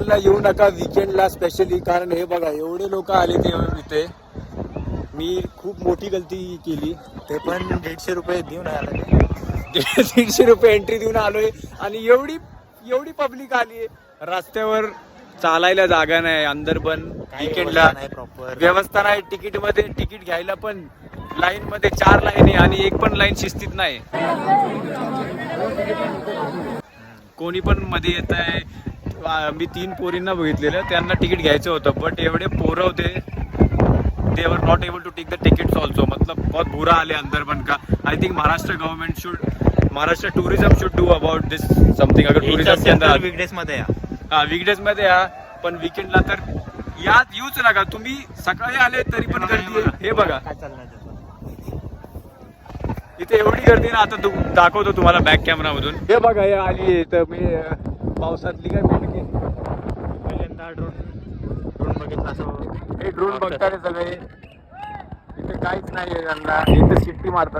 ला येऊ नका वीकेंडला स्पेशली, कारण हे बघा एवढे लोक आले ते इथे. मी खूप मोठी गलती केली. ते पण 150 रुपये देऊन आला. 150 रुपये एंट्री देऊन आलोय आणि एवढी पब्लिक आली. रस्त्यावर चालायला जागा नाही, अंदर पण वीकेंडला प्रॉपर व्यवस्था नाही. तिकीट मध्ये तिकीट घ्यायला पण लाईन मध्ये 4 लाईन आहे आणि एक पण लाईन शिस्तीत नाही. कोणी पण मध्ये येत आहे. मी 3 पोरींना बघितलेलं, त्यांना तिकीट घ्यायचं होतं बट एवढे पोरं होते, they were not able to take the tickets also. मतलब बहुत बुरा हाल है अंदर बन का. I think Maharashtra tourism should do about this something. अगर टूरिज्म के अंदर वीकडेज मध्ये वीकडेज मध्ये या, पण वीकेंडला तर यात येऊच नका. तुम्ही सकाळी आले तरी पण गर्दी आहे. हे बघा काय चालणार इथे एवढी गर्दी ना. आता दाखवतो तुम्हाला बॅक कॅमेरा मधून. हे बघा हे आली तर मी पावसातली काय मेंढके. पहिल्यांदा ड्रोन बघितला असं. हे ड्रोन बघताय सगळे. इथे काहीच नाही त्यांना. इथे शिट्टी मारतात.